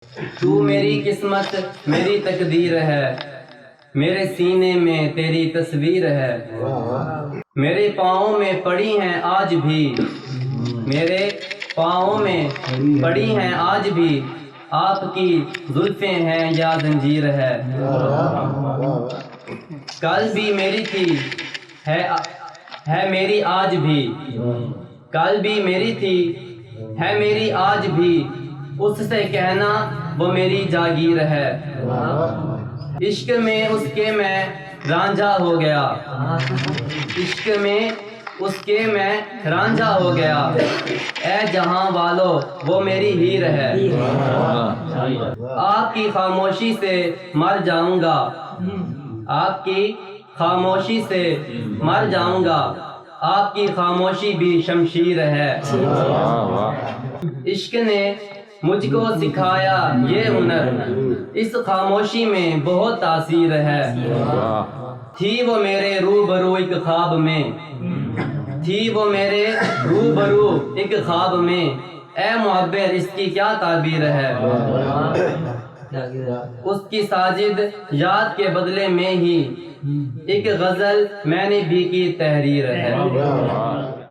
تو میری قسمت میری تقدیر ہے، میرے سینے میں تیری تصویر ہے، میرے پاؤں میں پڑی ہیں آج بھی، میرے پاؤں میں پڑی ہیں آج بھی، آپ کی زلفیں ہیں یا زنجیر ہے، کل بھی میری تھی ہے میری آج بھی، کل بھی میری تھی ہے میری آج بھی، اس سے کہنا وہ میری جاگیر ہے، عشق میں اس کے میں رانجھا ہو گیا، عشق میں اس کے میں رانجھا ہو گیا، اے جہاں والو وہ میری ہیر ہے، آپ کی خاموشی سے مر جاؤں گا، آپ کی خاموشی سے مر جاؤں گا، آپ کی خاموشی بھی شمشیر ہے، عشق نے مجھ کو سکھایا یہ ہنر، اس خاموشی میں بہت تاثیر ہے، تھی وہ میرے روبرو ایک خواب میں، تھی وہ میرے روبرو ایک خواب میں، اے معبر اس کی کیا تعبیر ہے، اس کی ساجد یاد کے بدلے میں ہی ایک غزل میں نے بھی کی تحریر ہے۔